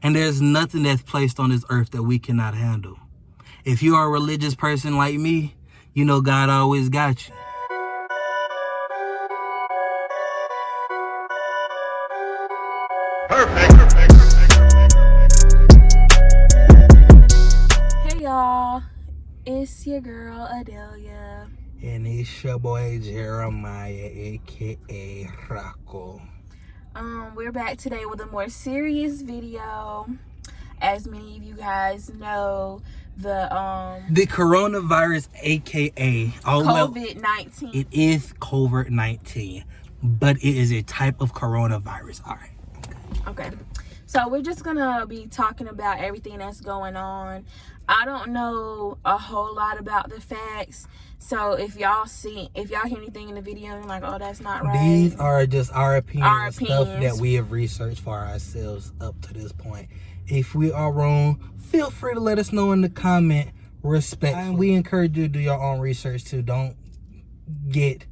And there's nothing that's placed on this earth that we cannot handle. If you are a religious person like me, you know God always got you. Hey y'all, it's your girl Adelia. And it's your boy Jeremiah, aka Rocco. We're back today with a more serious video. As many of you guys know, the coronavirus, aka COVID-19. It is COVID-19, but it is a type of coronavirus. All right. Okay. So we're just gonna be talking about everything that's going on. I don't know a whole lot about the facts. So if y'all hear anything in the video and like, oh, that's not right. These are just our opinions. Stuff that we have researched for ourselves up to this point. If we are wrong, feel free to let us know in the comment. Respect. And we encourage you to do your own research too. Don't get,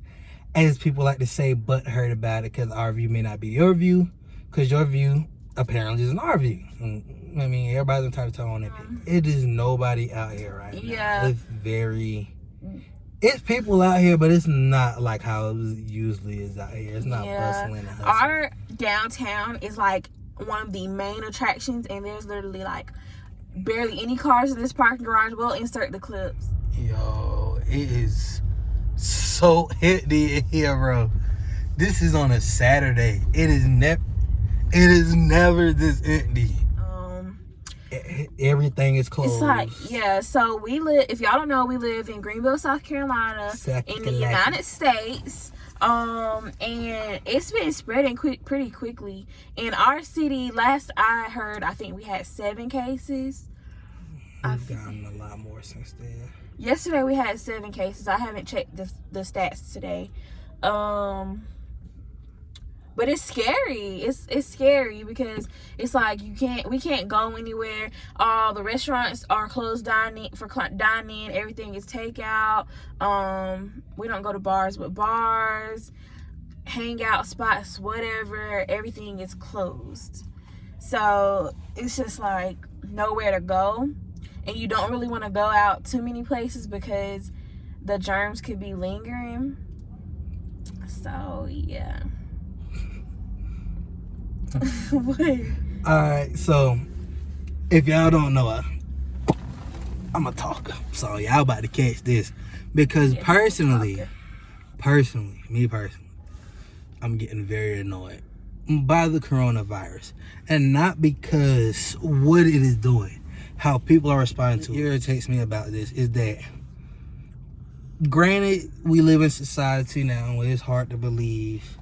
as people like to say, butthurt about it because our view may not be your view. Because your view apparently isn't our view. I mean, everybody's entitled to their own opinion. It is nobody out here right now. Yeah. It's people out here, but it's not like how it usually is out here. It's not bustling and hustling. Our downtown is like one of the main attractions, and there's literally like barely any cars in this parking garage. We'll insert the clips. Yo, it is so empty in here, bro. This is on a Saturday. It is never this empty. Everything is closed. It's like, yeah, so if y'all don't know, we live in Greenville, South Carolina, in the United States. And it's been spreading pretty quickly. In our city, last I heard, I think we had 7 cases. We've gotten a lot more since then. Yesterday we had 7 cases. I haven't checked the stats today. But it's scary. It's scary because it's like we can't go anywhere. All the restaurants are closed dining. Everything is takeout. We don't go to bars, but bars, hangout spots, whatever, everything is closed. So it's just like nowhere to go. And you don't really want to go out too many places because the germs could be lingering. So yeah. Alright, so if y'all don't know, I'm a talker, so y'all about to catch this because personally, I'm getting very annoyed by the coronavirus, and not because what it is doing, how people are responding to it. What irritates me about this is that, granted, we live in society now where it's hard to believe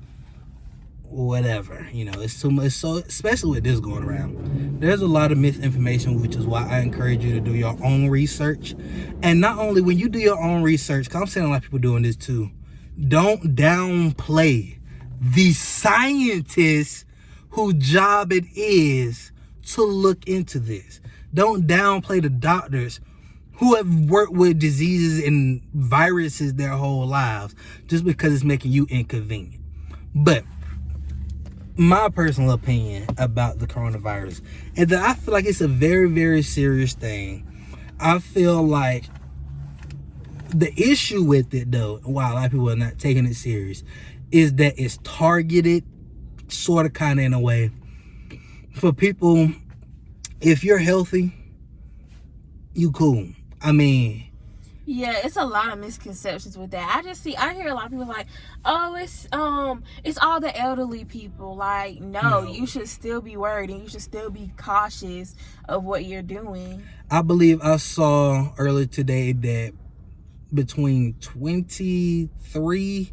whatever, it's too much. So especially with this going around, there's a lot of misinformation, which is why I encourage you to do your own research. And not only when you do your own research, because I'm seeing a lot of people doing this too, don't downplay the scientists whose job it is to look into this. Don't downplay the doctors who have worked with diseases and viruses their whole lives just because it's making you inconvenient. But my personal opinion about the coronavirus is that I feel like it's a very, very serious thing. I feel like the issue with it, though, while a lot of people are not taking it serious, is that it's targeted, sort of, kind of, in a way, for people. If you're healthy, you cool. I mean, yeah, it's a lot of misconceptions with that. I hear a lot of people like, oh, it's all the elderly people. Like, no, you should still be worried and you should still be cautious of what you're doing. I believe I saw earlier today that between 23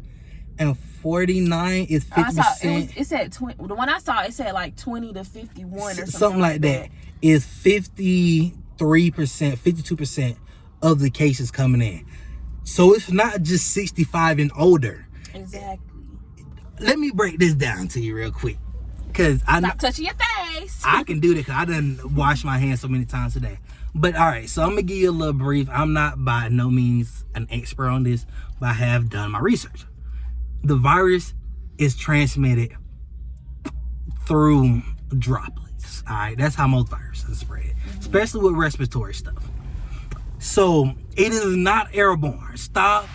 and 49 is 50%. It said 20. The one I saw, it said like 20 to 51 or something like that. Is 53%, 52% of the cases coming in. So it's not just 65 and older. Exactly. Let me break this down to you real quick, because Stop touching your face. I can do that because I done washed my hands so many times today. But all right, so I'm gonna give you a little brief. I'm not by no means an expert on this, but I have done my research. The virus is transmitted through droplets. spreads. All right, that's how most viruses spread, especially with respiratory stuff. So it is not airborne. Stop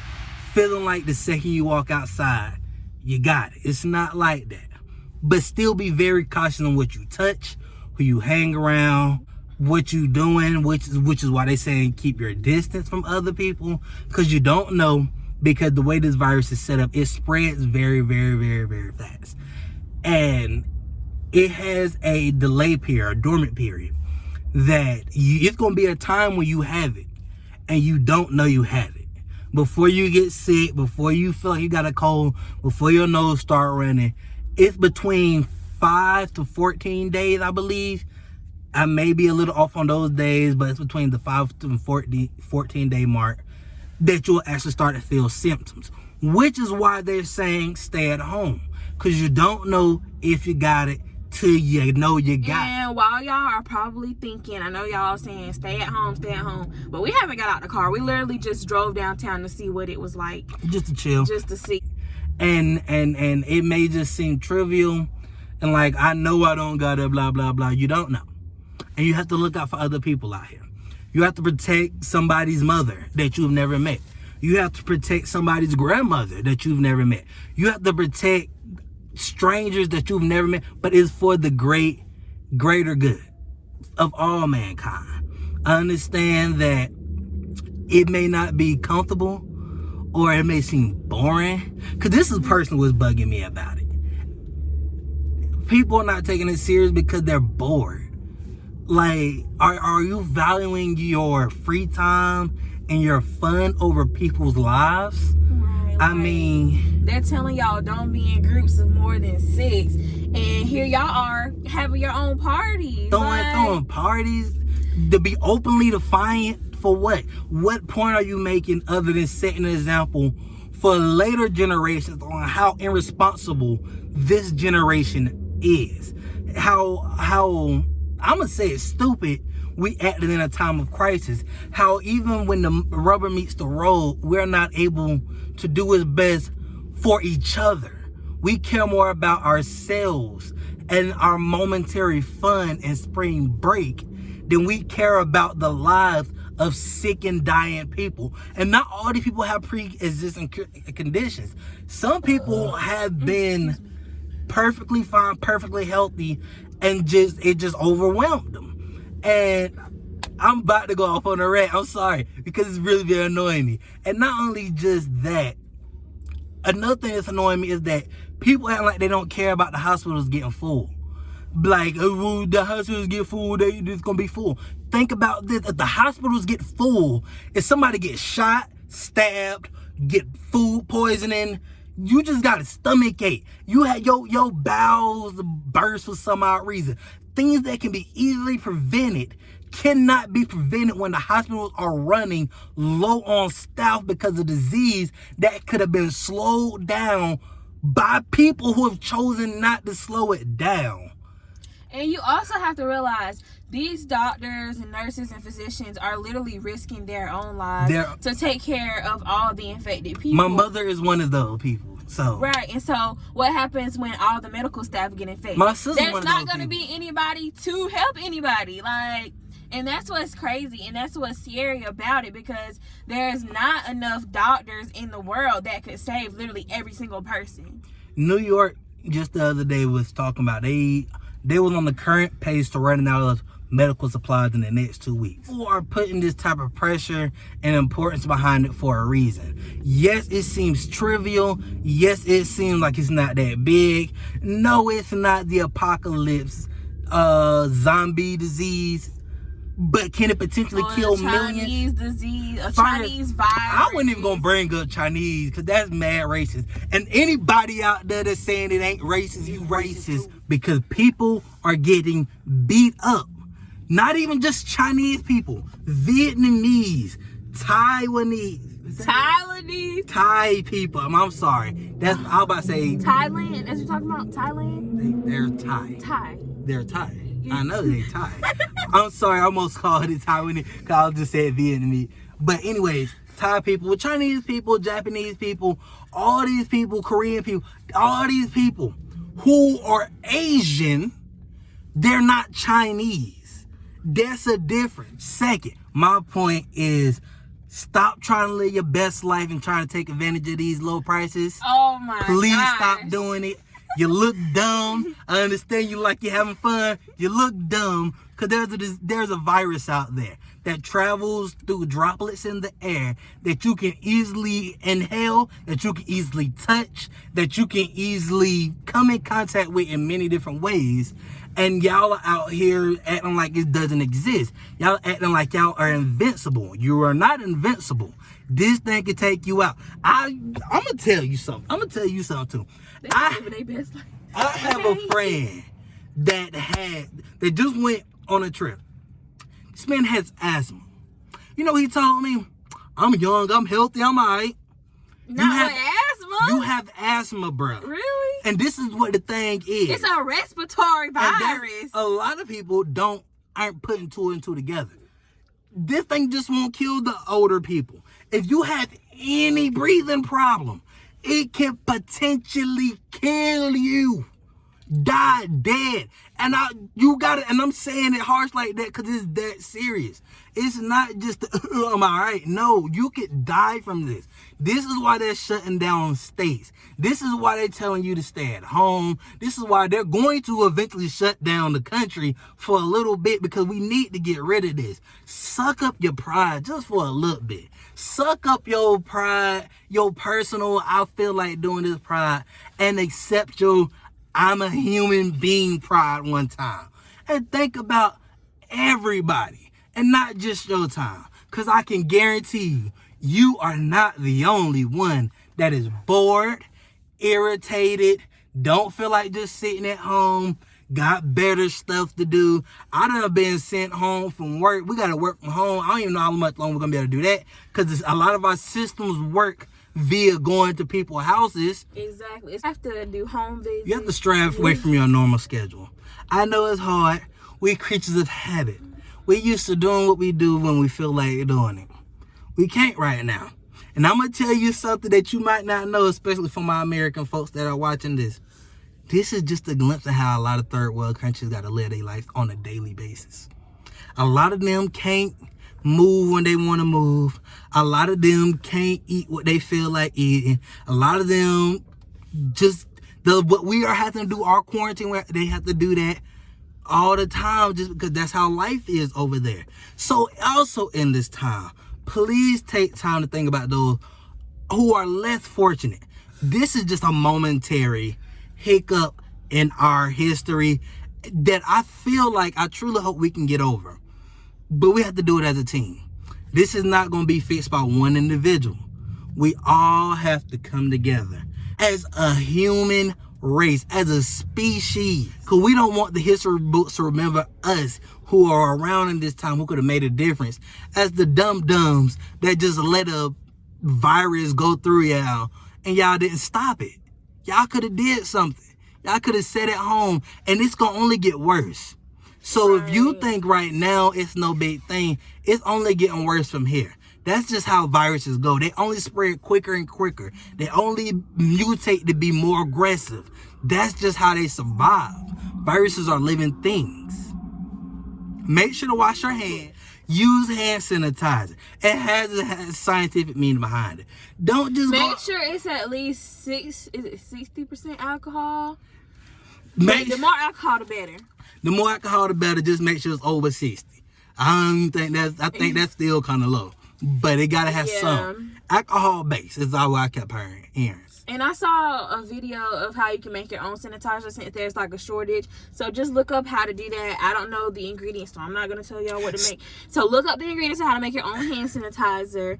feeling like the second you walk outside, you got it. It's not like that. But still be very cautious on what you touch, who you hang around, what you doing, which is why they saying keep your distance from other people, because you don't know, because the way this virus is set up, it spreads very, very, very, very fast. And it has a delay period, a dormant period, that it's going to be a time when you have it and you don't know you have it. Before you get sick, before you feel like you got a cold, before your nose start running, it's between 5 to 14 days, I believe. I may be a little off on those days, but it's between the 5 to 14 day mark that you'll actually start to feel symptoms, which is why they're saying stay at home, because you don't know if you got it till you know you got it. And while y'all are probably thinking, I know y'all saying stay at home, but we haven't got out the car. We literally just drove downtown to see what it was like. Just to chill. Just to see. And it may just seem trivial, and like, I know I don't got it, blah, blah, blah. You don't know. And you have to look out for other people out here. You have to protect somebody's mother that you've never met. You have to protect somebody's grandmother that you've never met. You have to protect strangers that you've never met, but it's for the greater good of all mankind. I understand that it may not be comfortable, or it may seem boring, because this is personally what's bugging me about it. People are not taking it serious because they're bored. Like, are you valuing your free time and your fun over people's lives? Right, I mean, they're telling y'all don't be in groups of more than 6, and here y'all are having your own parties. Throwing parties, to be openly defiant for what? What point are you making other than setting an example for later generations on how irresponsible this generation is? How I'm gonna say it's stupid we acted in a time of crisis. How even when the rubber meets the road, we're not able to do what's best for each other. We care more about ourselves and our momentary fun and spring break than we care about the lives of sick and dying people. And not all these people have pre-existing conditions. Some people have been perfectly fine, perfectly healthy, and it just overwhelmed them. And I'm about to go off on a rant. I'm sorry, because it's really been annoying me. And not only just that, another thing that's annoying me is that people act like they don't care about the hospitals getting full. Like, oh, the hospitals get full, it's gonna be full. Think about this: if the hospitals get full, if somebody gets shot, stabbed, get food poisoning, you just got a stomach ache. You had your bowels burst for some odd reason. Things that can be easily prevented cannot be prevented when the hospitals are running low on staff because of disease that could have been slowed down by people who have chosen not to slow it down. And you also have to realize these doctors and nurses and physicians are literally risking their own lives to take care of all the infected people. My mother is one of those people. So right, and so what happens when all the medical staff get infected? My sister, there's not going to be anybody to help anybody. Like, and that's what's crazy, and that's what's scary about it, because there's not enough doctors in the world that could save literally every single person. New York just the other day was talking about they was on the current pace to running out of medical supplies in the next 2 weeks. People are putting this type of pressure and importance behind it for a reason. Yes, it seems trivial. Yes, it seems like it's not that big. No, it's not the apocalypse, zombie disease. But can it potentially kill millions? Chinese disease, a Chinese virus. I wasn't even gonna bring up Chinese, because that's mad racist. And anybody out there that's saying it ain't racist, you racist, because people are getting beat up. Not even just Chinese people, Vietnamese, Taiwanese, Thai people. I'm sorry. I was about to say Thailand. That's what you're talking about. Thailand. They're Thai. Thai. They're Thai. I know they're Thai. I'm sorry, I almost called it Taiwanese because I just said Vietnamese. But anyways, Thai people, Chinese people, Japanese people, all these people, Korean people, all these people who are Asian They're not Chinese. That's a difference. Second, my point is stop trying to live your best life and trying to take advantage of these low prices. Oh my god. Please stop doing it. You look dumb. I understand you like you're having fun. You look dumb because there's a virus out there that travels through droplets in the air that you can easily inhale, that you can easily touch, that you can easily come in contact with in many different ways. And y'all are out here acting like it doesn't exist. Y'all acting like y'all are invincible. You are not invincible. This thing can take you out. I'm gonna tell you something. I'm gonna tell you something too. I have a friend that just went on a trip. This man has asthma. You know, he told me, I'm young, I'm healthy, I'm all right. Asthma? You have asthma, bro. Really? And this is what the thing is. It's a respiratory virus. A lot of people aren't putting two and two together. This thing just won't kill the older people. If you have any breathing problem, it can potentially kill you. Die dead. And I'm saying it harsh like that because it's that serious. It's not just I'm all right. No, you could die from this. This is why they're shutting down states. This is why they're telling you to stay at home. This is why they're going to eventually shut down the country for a little bit because we need to get rid of this. Suck up your pride just for a little bit. Suck up your pride, your personal, I feel like doing this pride, and accept your I'm a human being pride one time. And think about everybody and not just your time. Because I can guarantee you, you are not the only one that is bored, irritated, don't feel like just sitting at home, got better stuff to do. I done been sent home from work. We got to work from home. I don't even know how much longer we're going to be able to do that because a lot of our systems work via going to people's houses. Exactly. You have to do home visits. You have to stray away from your normal schedule. I know it's hard. We're creatures of habit. We're used to doing what we do when we feel like doing it. We can't right now. And I'm going to tell you something that you might not know, especially for my American folks that are watching this. This is just a glimpse of how a lot of third world countries got to live their life on a daily basis. A lot of them can't move when they want to move. A lot of them can't eat what they feel like eating. A lot of them what we are having to do our quarantine, they have to do that all the time just because that's how life is over there. So also in this time, please take time to think about those who are less fortunate. This is just a momentary hiccup in our history that I feel like I truly hope we can get over. But we have to do it as a team. This is not going to be fixed by one individual. We all have to come together as a human race, as a species. Because we don't want the history books to remember us who are around in this time who could have made a difference as the dum-dums that just let a virus go through y'all and y'all didn't stop it. Y'all could have did something. Y'all could have sat at home and it's going to only get worse. So if you think right now it's no big thing, it's only getting worse from here. That's just how viruses go. They only spread quicker and quicker. They only mutate to be more aggressive. That's just how they survive. Viruses are living things. Make sure to wash your hands. Use hand sanitizer. It has a scientific meaning behind it. Don't just make sure it's at least 60% alcohol. The more alcohol, the better. The more alcohol, the better. Just make sure it's over 60. I think that's still kind of low. But it gotta have some. Alcohol base is all I kept hearing. And I saw a video of how you can make your own sanitizer since there's like a shortage. So just look up how to do that. I don't know the ingredients, so I'm not going to tell y'all what to make. So look up the ingredients of how to make your own hand sanitizer.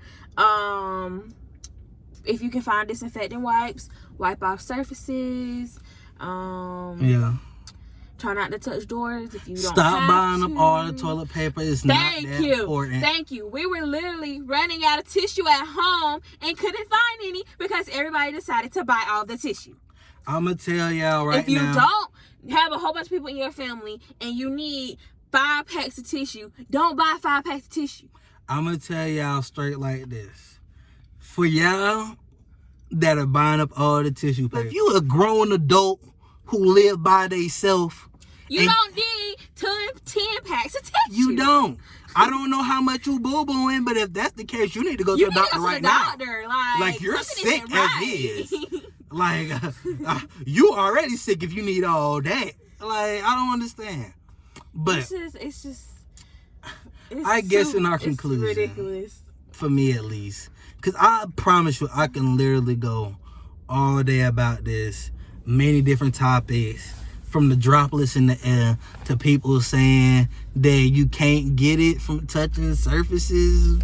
If you can find disinfectant wipes, wipe off surfaces. Try not to touch doors if you don't Stop buying up all the toilet paper. It's not that important. Thank you. We were literally running out of tissue at home and couldn't find any because everybody decided to buy all the tissue. I'm going to tell y'all right now. If you don't have a whole bunch of people in your family and you need 5 packs of tissue, don't buy 5 packs of tissue. I'm going to tell y'all straight like this. For y'all that are buying up all the tissue paper, if you a grown adult who live by themselves, you don't need 10 packs to test You don't. I don't know how much you boo-booing, but if that's the case, you need to go to the doctor right now. Like, you're sick as is. Like, you already sick if you need all that. Like, I don't understand. But it's I guess in our conclusion, ridiculous. For me at least, because I promise you, I can literally go all day about this, many different topics, from the droplets in the air to people saying that you can't get it from touching surfaces.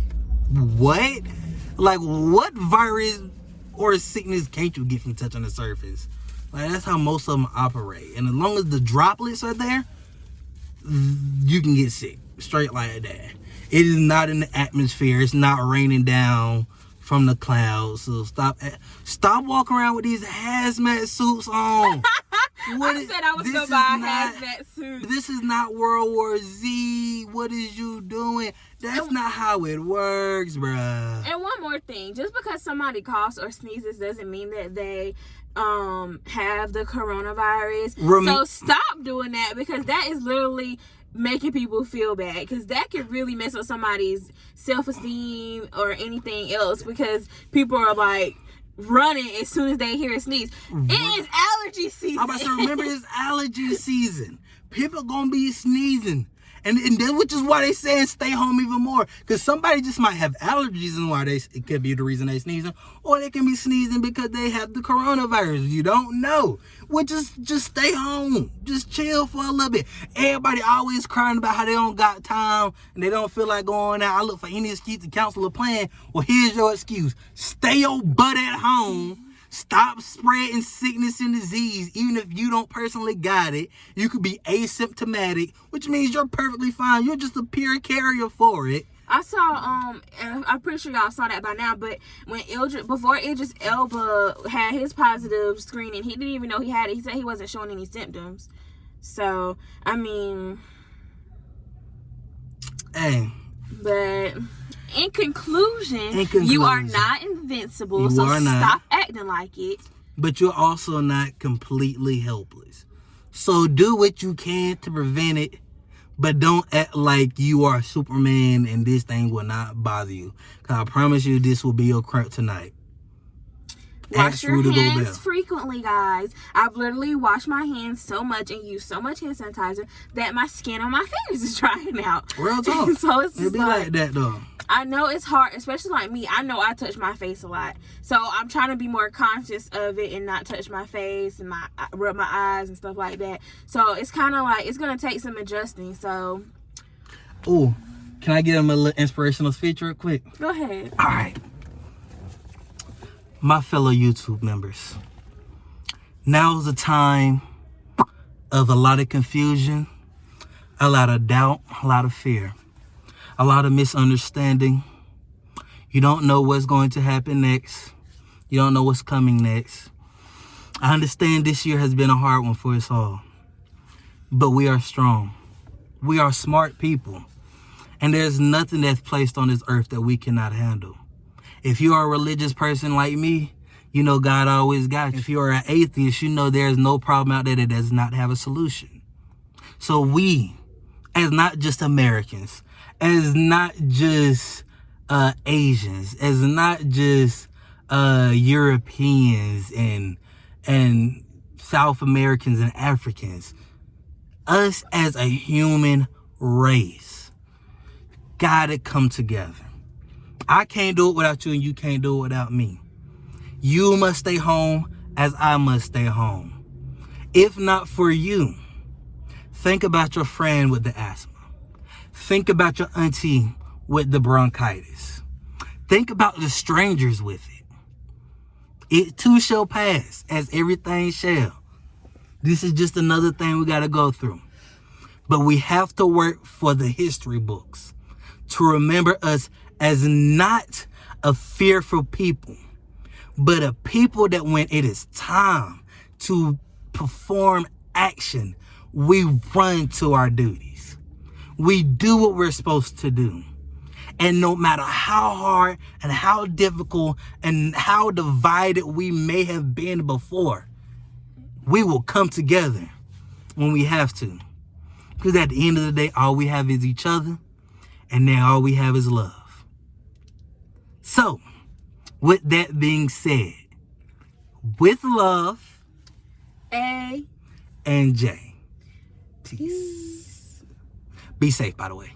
What? Like, what virus or sickness can't you get from touching the surface? Like, that's how most of them operate. And as long as the droplets are there, you can get sick. Straight like that. It is not in the atmosphere. It's not raining down from the clouds. So stop walking around with these hazmat suits on. I said I was going to buy a hazmat suit. This is not World War Z. What is you doing? That's not how it works, bruh. And one more thing. Just because somebody coughs or sneezes doesn't mean that they have the coronavirus. So stop doing that, because that is literally making people feel bad, because that could really mess up somebody's self-esteem or anything else, because people are like running as soon as they hear a sneeze. It is allergy season. I'm about to remember, it's allergy season. People gonna be sneezing. And then, which is why they saying stay home even more. Because somebody just might have allergies, and why it could be the reason they sneezing. Or they can be sneezing because they have the coronavirus. You don't know. Well, just stay home. Just chill for a little bit. Everybody always crying about how they don't got time and they don't feel like going out. I look for any excuse to cancel a plan. Well, here's your excuse. Stay your butt at home. Stop spreading sickness and disease. Even if you don't personally got it, you could be asymptomatic, which means you're perfectly fine. You're just a pure carrier for it. I saw, and I'm pretty sure y'all saw that by now, but when before Idris Elba had his positive screening, he didn't even know he had it. He said he wasn't showing any symptoms. So, I mean, hey. But in conclusion, you are not invincible, so stop acting like it. But you're also not completely helpless. So do what you can to prevent it, but don't act like you are Superman and this thing will not bother you. Because I promise you, this will be your kryptonite. Wash your hands frequently, guys. I've literally washed my hands so much and used so much hand sanitizer that my skin on my fingers is drying out. Real talk. So it's be like that, though. I know it's hard, especially like me. I know I touch my face a lot. So I'm trying to be more conscious of it and not touch my face and rub my eyes and stuff like that. So it's kind of like, it's going to take some adjusting. So. Oh, can I give them a little inspirational speech real quick? Go ahead. All right. My fellow YouTube members, now is a time of a lot of confusion, a lot of doubt, a lot of fear, a lot of misunderstanding. You don't know what's going to happen next. You don't know what's coming next. I understand this year has been a hard one for us all, but we are strong. We are smart people, and there's nothing that's placed on this earth that we cannot handle. If you are a religious person like me, you know God always got you. If you are an atheist, you know there's no problem out there that does not have a solution. So we, as not just Americans, as not just Asians, as not just Europeans and South Americans and Africans, us as a human race gotta come together. I can't do it without you, and you can't do it without me. You must stay home as I must stay home. If not for you, think about your friend with the asthma. Think about your auntie with the bronchitis. Think about the strangers with it. It too shall pass, as everything shall. This is just another thing we got to go through. But we have to work for the history books to remember us as not a fearful people, but a people that when it is time to perform action, we run to our duties. We do what we're supposed to do. And no matter how hard and how difficult and how divided we may have been before, we will come together when we have to. Because at the end of the day, all we have is each other. And then all we have is love. So, with that being said, with love, A and J. Peace. Be safe, by the way.